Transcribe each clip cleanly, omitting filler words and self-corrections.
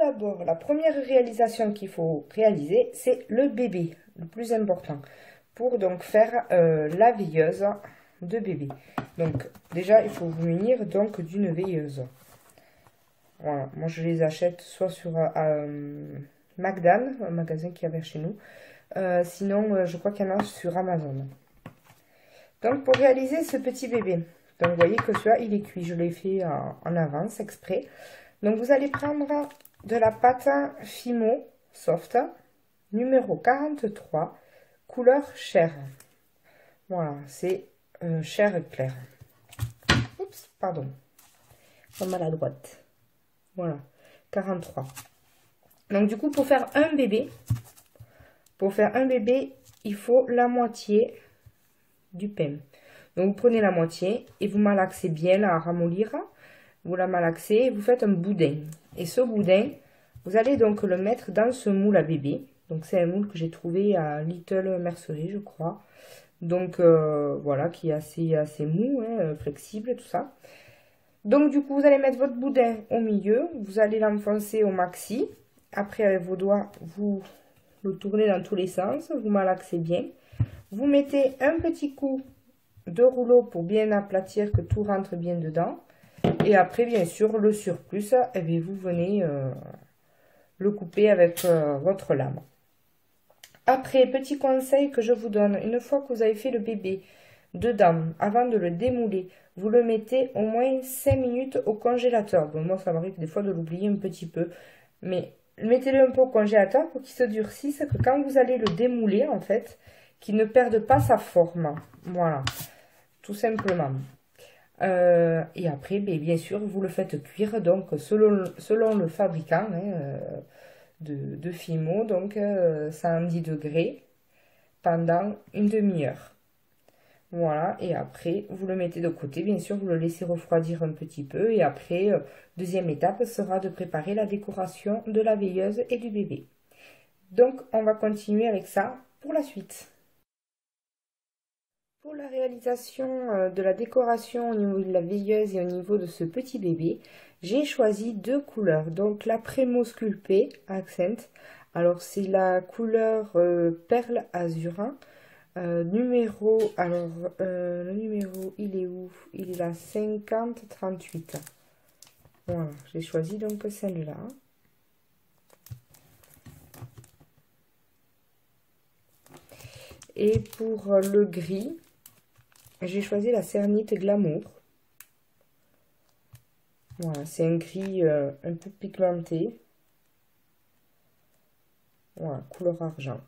d'abord, la première réalisation qu'il faut réaliser, c'est le bébé, le plus important, pour donc faire la veilleuse de bébé. Donc déjà, il faut vous munir donc d'une veilleuse. Voilà, moi je les achète soit sur Magdan, un magasin qu'il y avait chez nous, sinon je crois qu'il y en a sur Amazon. Donc pour réaliser ce petit bébé, donc vous voyez que celui-là il est cuit, je l'ai fait en avance exprès. Donc vous allez prendre de la pâte Fimo Soft, numéro 43, couleur chair. Voilà, c'est chair claire. Oups, pardon, pas maladroite. Voilà, 43. Donc du coup, pour faire un bébé, il faut la moitié du pain. Donc vous prenez la moitié et vous malaxez bien là à ramollir. Vous la malaxez et vous faites un boudin. Et ce boudin, vous allez donc le mettre dans ce moule à bébé. Donc c'est un moule que j'ai trouvé à Little Mercerie, je crois. Donc voilà, qui est assez mou, hein, flexible, tout ça. Donc du coup, vous allez mettre votre boudin au milieu. Vous allez l'enfoncer au maxi. Après, avec vos doigts, vous le tournez dans tous les sens. Vous malaxez bien. Vous mettez un petit coup de rouleau pour bien aplatir, que tout rentre bien dedans. Et après, bien sûr, le surplus, eh bien, vous venez le couper avec votre lame. Après, petit conseil que je vous donne, une fois que vous avez fait le bébé dedans, avant de le démouler, vous le mettez au moins 5 minutes au congélateur. Bon, moi, ça m'arrive des fois de l'oublier un petit peu, mais mettez-le un peu au congélateur pour qu'il se durcisse, que quand vous allez le démouler, en fait, qu'il ne perde pas sa forme. Voilà, tout simplement. Et après, bien sûr, vous le faites cuire, donc selon le fabricant de Fimo, donc 110 degrés pendant une demi-heure. Voilà, et après, vous le mettez de côté, bien sûr, vous le laissez refroidir un petit peu, et après, deuxième étape sera de préparer la décoration de la veilleuse et du bébé. Donc, on va continuer avec ça pour la suite. Pour la réalisation de la décoration au niveau de la veilleuse et au niveau de ce petit bébé, j'ai choisi deux couleurs. Donc la Prémo Sculpté Accent, alors c'est la couleur Perle Azurin. Le numéro il est où? Il est là 5038. Voilà, j'ai choisi donc celle-là. Et pour le gris, j'ai choisi la Cernite Glamour. Voilà, c'est un gris un peu pigmenté. Voilà, couleur argent.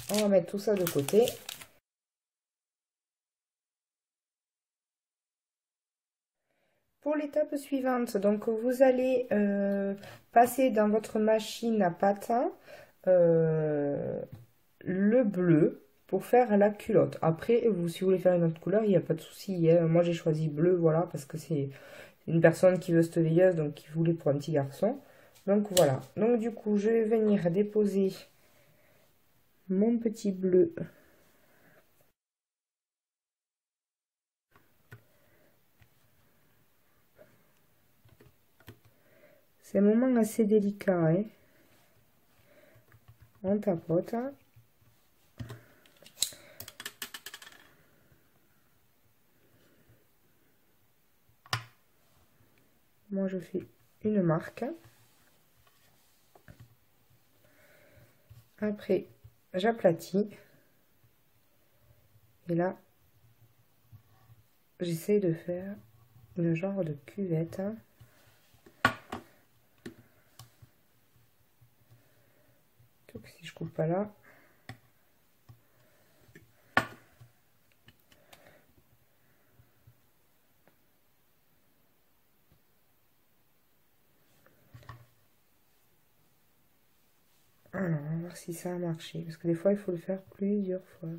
On va mettre tout ça de côté. Pour l'étape suivante, donc vous allez passer dans votre machine à pâte le bleu pour faire la culotte. Après, vous, si vous voulez faire une autre couleur, il n'y a pas de souci, hein. Moi, j'ai choisi bleu, voilà, parce que c'est une personne qui veut cette veilleuse, donc qui voulait pour un petit garçon. Donc voilà. Donc du coup, je vais venir déposer mon petit bleu. C'est un moment assez délicat, hein. On tapote. Moi, je fais une marque. Après, j'aplatis. Et là, j'essaie de faire une genre de cuvette. Donc, si je coupe pas là. Alors, on va voir si ça a marché. Parce que des fois, il faut le faire plusieurs fois.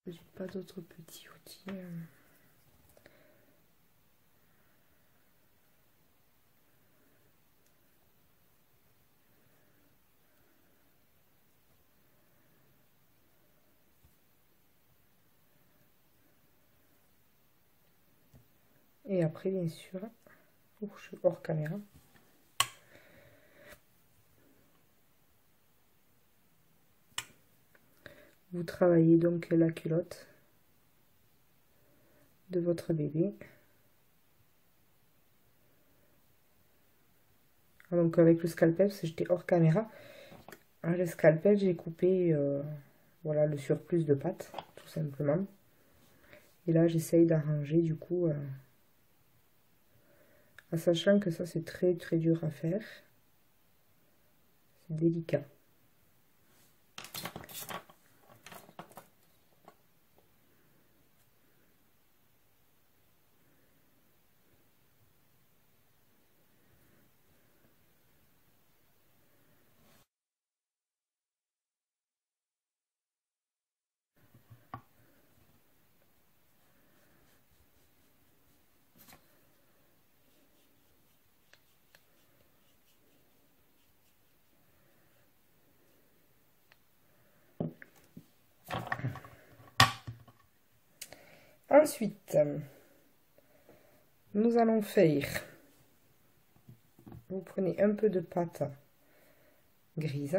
J'ai pas d'autres petits outils. Et après, bien sûr, je suis hors caméra. Vous travaillez donc la culotte de votre bébé. Donc avec le scalpel, parce que j'étais hors caméra, le scalpel, j'ai coupé voilà, le surplus de pâte, tout simplement. Et là, j'essaye d'arranger du coup, en sachant que ça, c'est très très dur à faire. C'est délicat. Ensuite, nous allons faire, vous prenez un peu de pâte grise,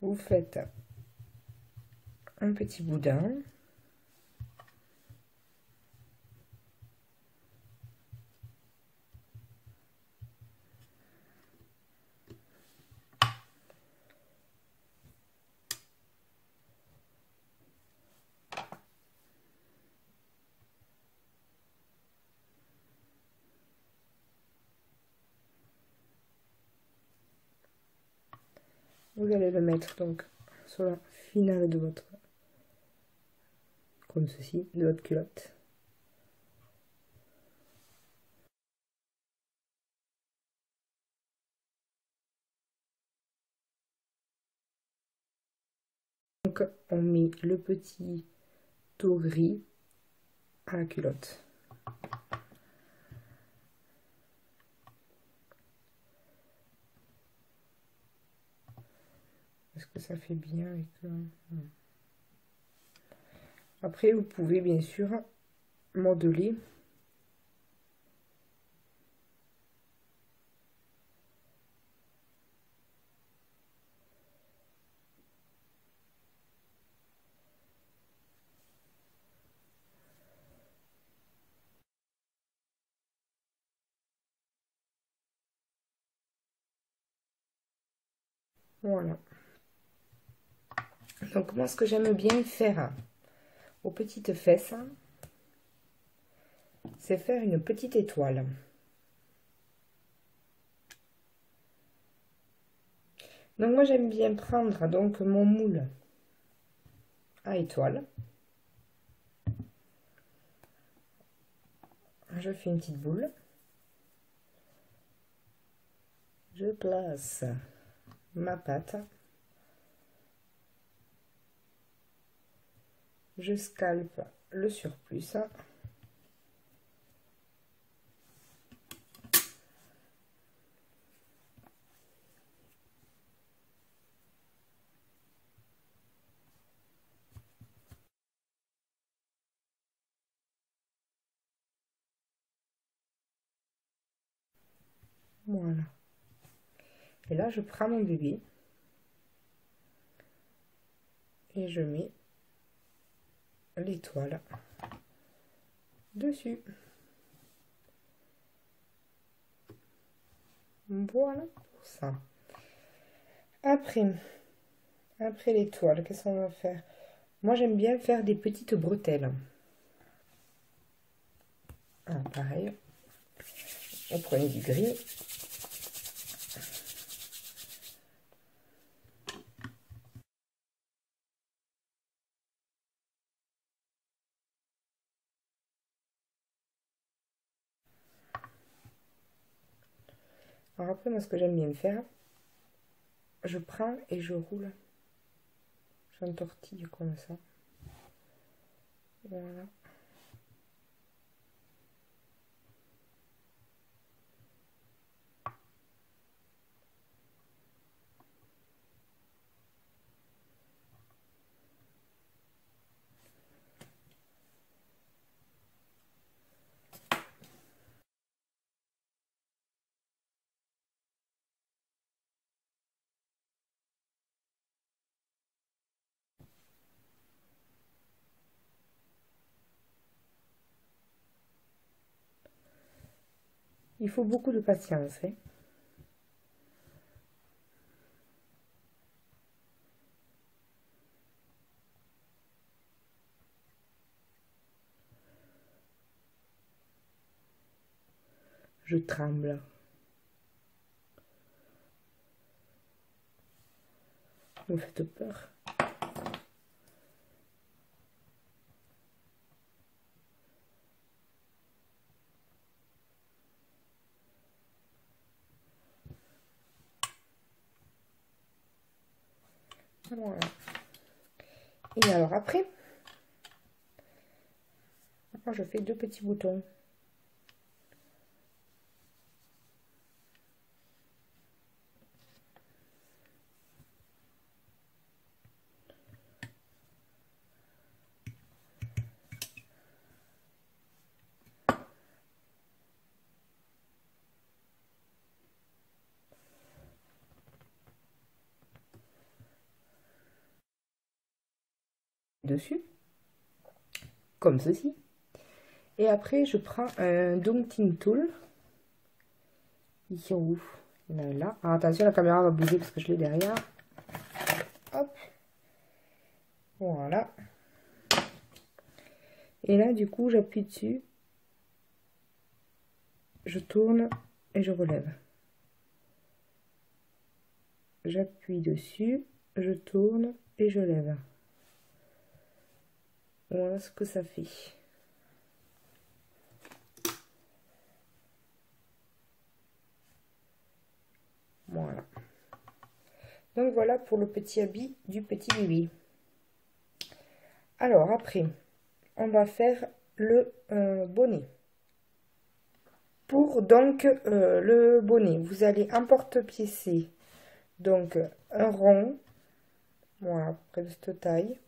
vous faites un petit boudin, vous allez le mettre donc sur la finale de votre, comme ceci, de votre culotte. Donc on met le petit taux gris à la culotte. Est-ce que ça fait bien avec Après, vous pouvez bien sûr modeler. Voilà. Donc moi, ce que j'aime bien faire aux petites fesses, c'est faire une petite étoile. Donc moi, j'aime bien prendre donc mon moule à étoile. Je fais une petite boule. Je place ma pâte. Je scalpe le surplus. Voilà. Et là, je prends mon bébé et je mets l'étoile dessus. Voilà pour ça. Après l'étoile, qu'est-ce qu'on va faire? Moi, j'aime bien faire des petites bretelles. Ah, pareil. Vous prenez du gris. Alors après, moi, ce que j'aime bien faire, je prends et je roule. J'entortille comme ça. Voilà. Il faut beaucoup de patience, hein. Je tremble. Vous me faites peur. Voilà. Et alors après, je fais 2 petits boutons. Dessus, comme ceci. Et après, je prends un Donkting Tool. Ils sont où? Il y en a là. Alors, attention, la caméra va bouger parce que je l'ai derrière. Hop. Voilà. Et là, du coup, j'appuie dessus. Je tourne et je relève. J'appuie dessus, je tourne et je lève. Voilà ce que ça fait. Voilà. Donc voilà pour le petit habit du petit bébé. Alors après, on va faire le bonnet. Pour donc le bonnet, vous allez emporte-piécer donc un rond, voilà, à peu près de cette taille.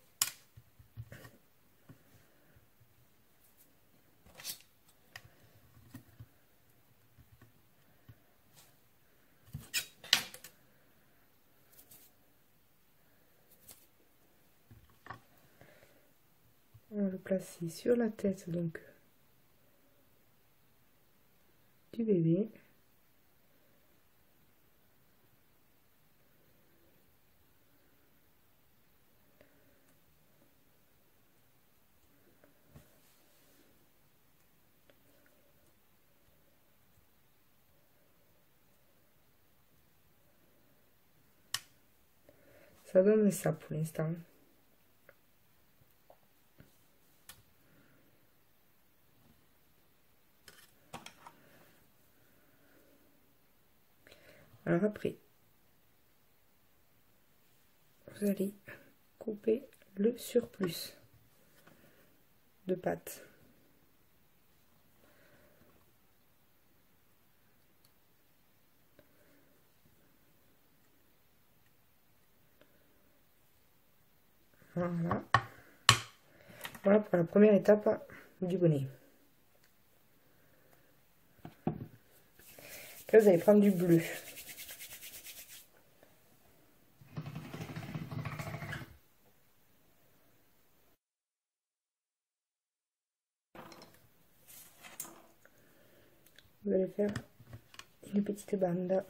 On va le placer sur la tête donc du bébé. Ça donne ça pour l'instant. Alors après, vous allez couper le surplus de pâte. Voilà. Voilà pour la première étape du bonnet. Après, vous allez prendre du bleu. Vous allez faire une petite bande.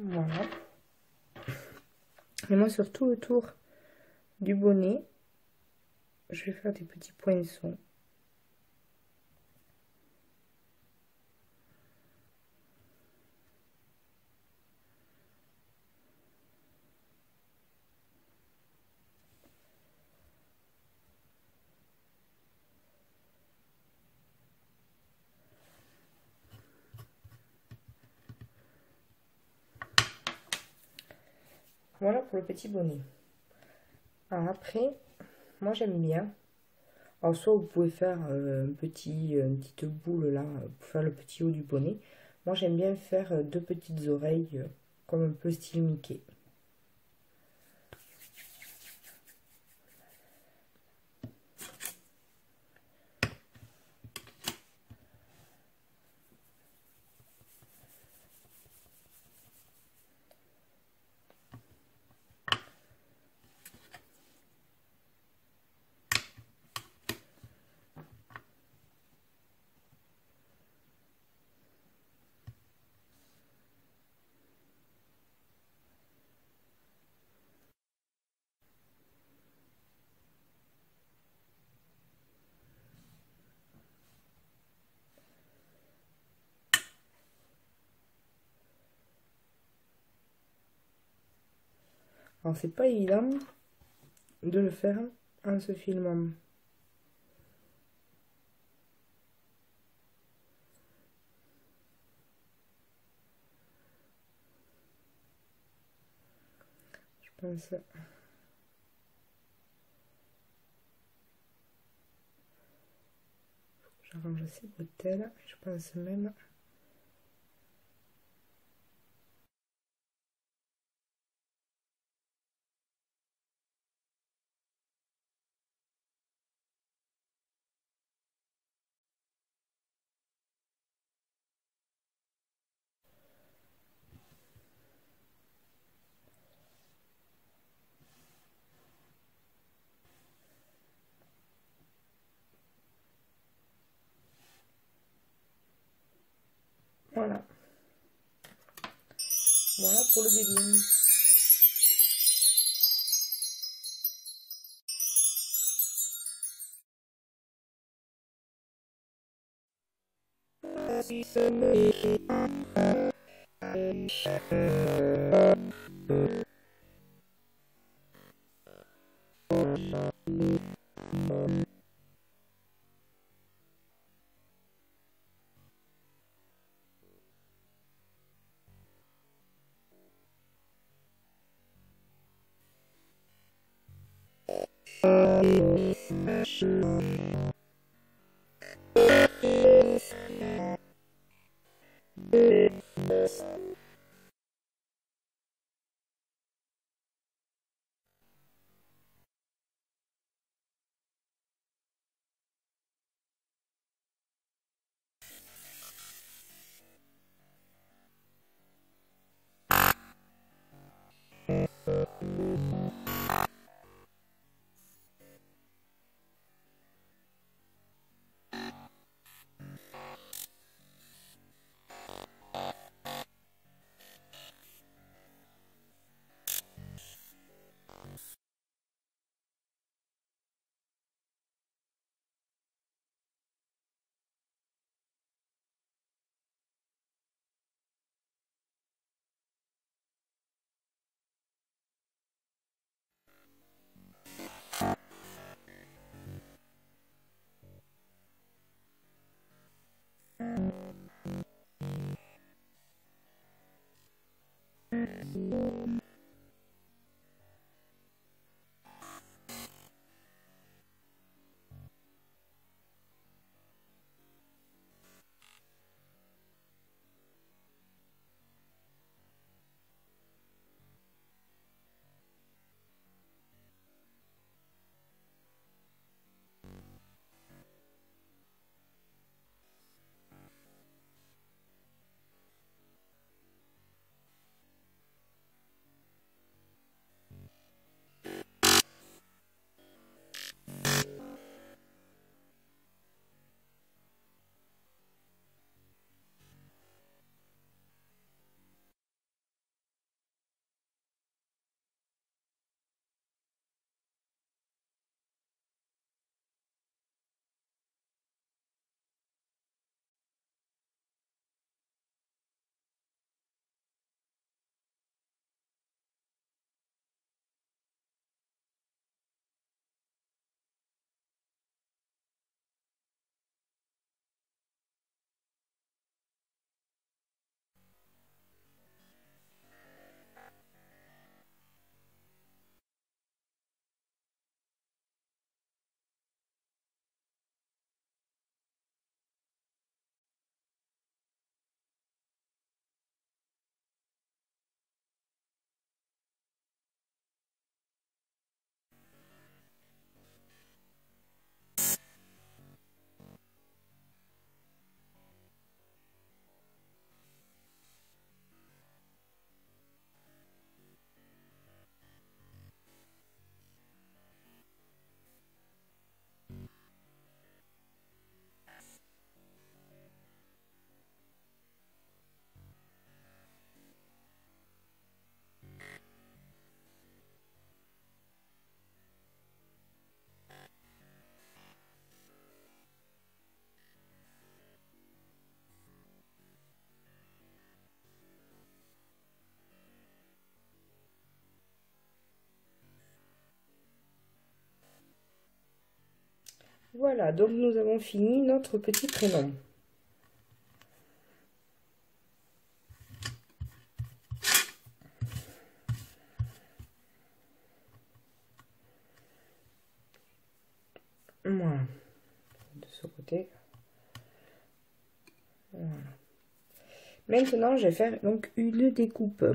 Voilà. Et moi, sur tout le tour du bonnet, je vais faire des petits poinçons. Voilà pour le petit bonnet. Alors après, moi j'aime bien. Alors soit vous pouvez faire une petite boule là pour faire le petit haut du bonnet. Moi j'aime bien faire deux petites oreilles comme un peu style Mickey. Alors c'est pas évident de le faire en se filmant. Je pense. J'arrange ces bretelles. Je pense même. Voilà. Voilà pour le début. Voilà, donc nous avons fini notre petit prénom. Voilà, de ce côté. Voilà. Maintenant, je vais faire donc une découpe.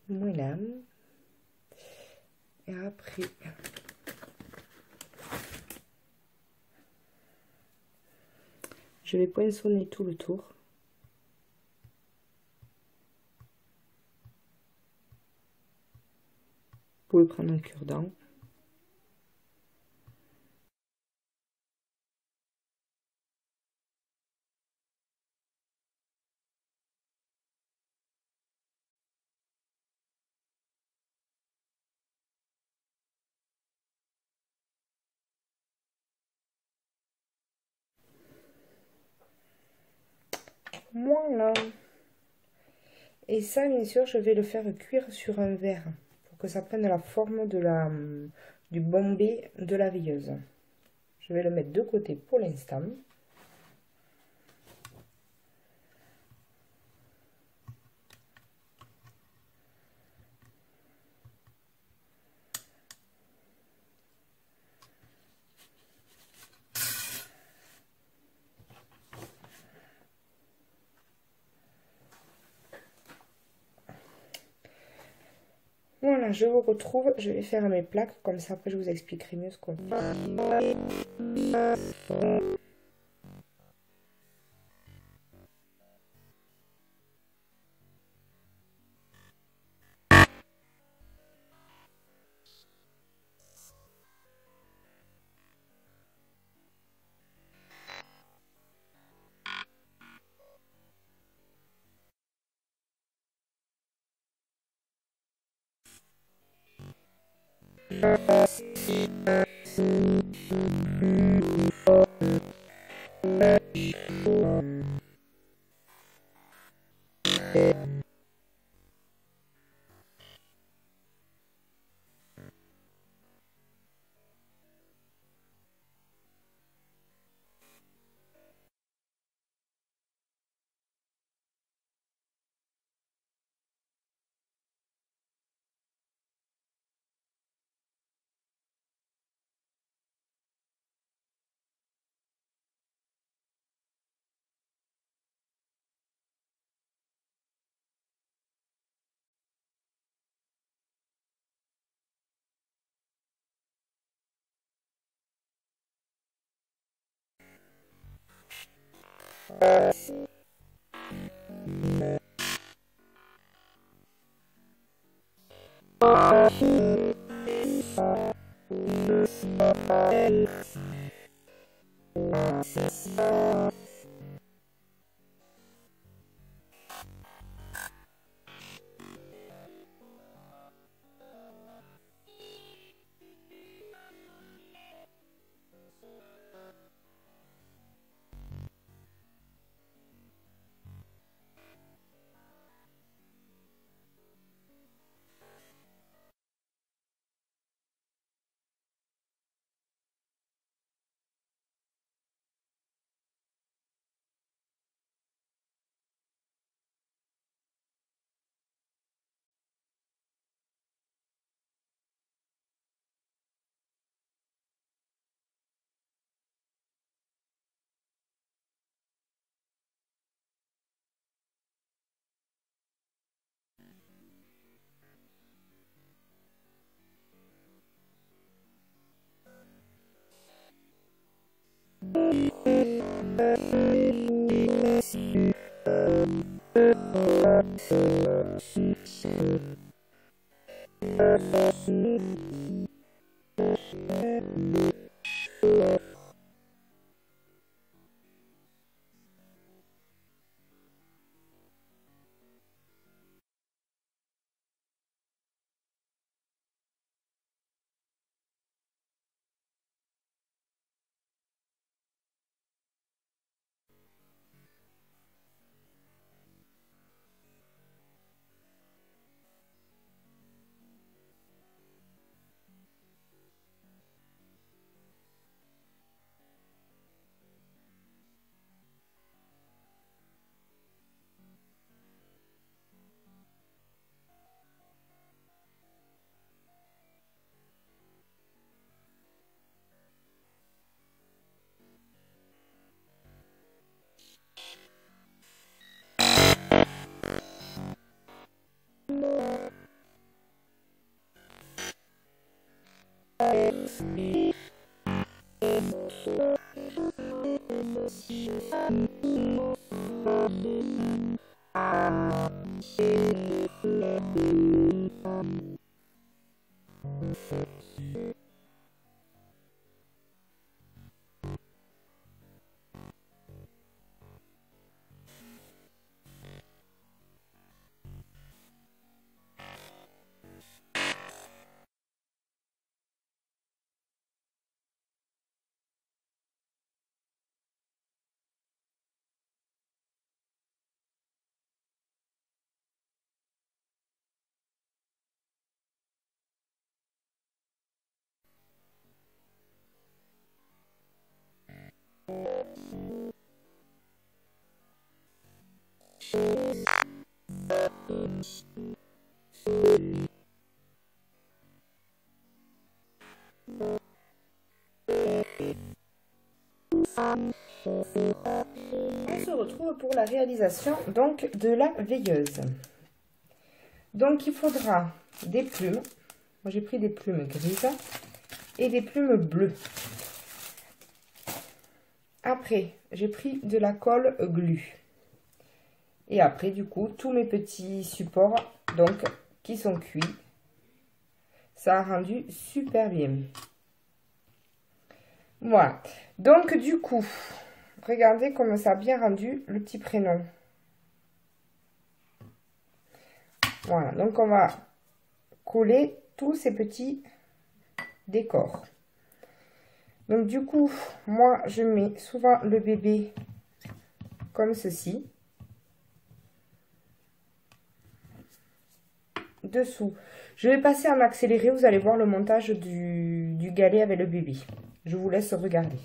Voilà. Et après, je vais poinçonner tout le tour. Vous pouvez prendre un cure-dent. Voilà. Et ça, bien sûr, je vais le faire cuire sur un verre pour que ça prenne la forme de du bombé de la veilleuse. Je vais le mettre de côté pour l'instant. Voilà, je vous retrouve. Je vais faire mes plaques, comme ça après je vous expliquerai mieux ce qu'on fait. On se retrouve pour la réalisation donc de la veilleuse. Donc il faudra des plumes. Moi j'ai pris des plumes grises et des plumes bleues. Après j'ai pris de la colle glu. Et après du coup tous mes petits supports donc qui sont cuits. Ça a rendu super bien. Voilà. Donc du coup, regardez comment ça a bien rendu le petit prénom. Voilà. Donc on va coller tous ces petits décors. Donc du coup, moi je mets souvent le bébé comme ceci. Dessous. Je vais passer en accéléré, vous allez voir le montage du galet avec le bébé. Je vous laisse regarder.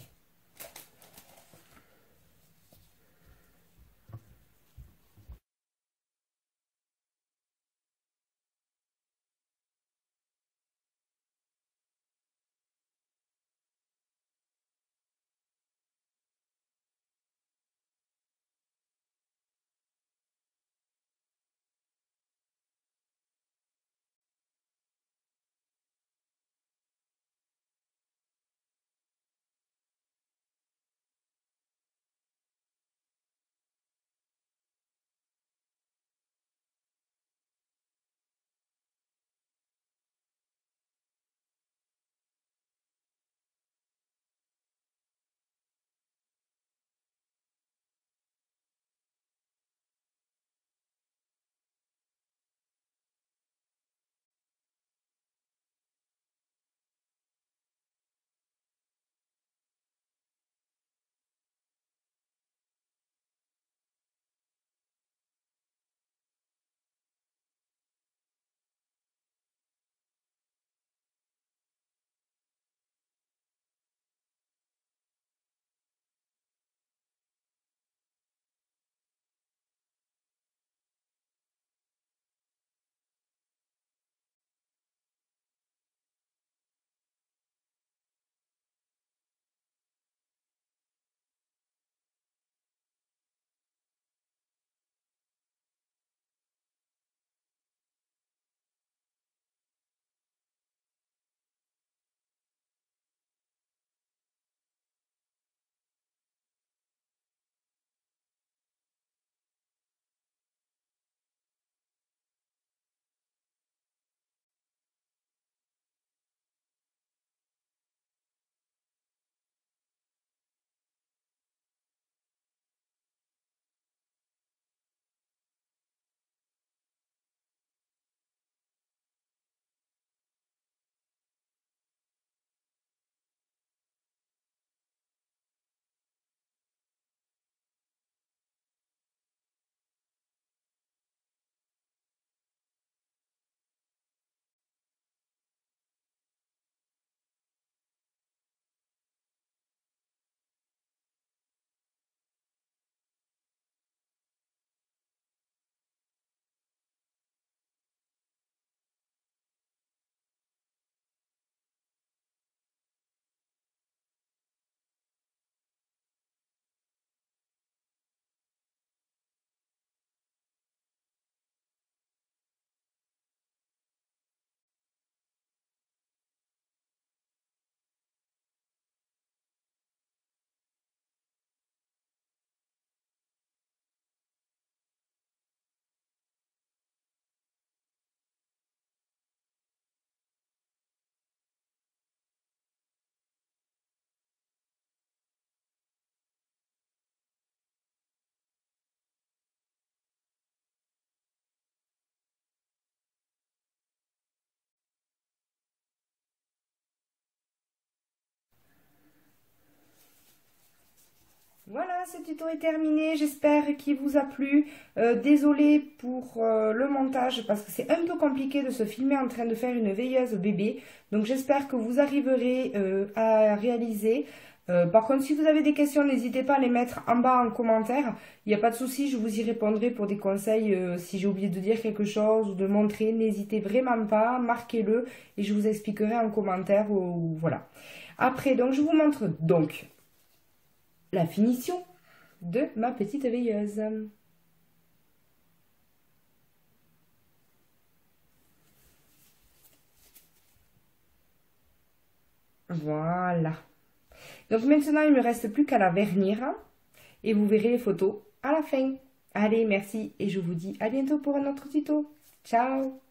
ce tuto est terminé, j'espère qu'il vous a plu. Désolée pour le montage parce que c'est un peu compliqué de se filmer en train de faire une veilleuse bébé. Donc j'espère que vous arriverez à réaliser. Par contre, si vous avez des questions, n'hésitez pas à les mettre en bas en commentaire. Il n'y a pas de souci, je vous y répondrai pour des conseils. Si j'ai oublié de dire quelque chose ou de montrer, n'hésitez vraiment pas, marquez-le et je vous expliquerai en commentaire. Voilà. Après, donc je vous montre donc la finition de ma petite veilleuse. Voilà. Donc maintenant, il ne me reste plus qu'à la vernir et vous verrez les photos à la fin. Allez, merci et je vous dis à bientôt pour un autre tuto. Ciao!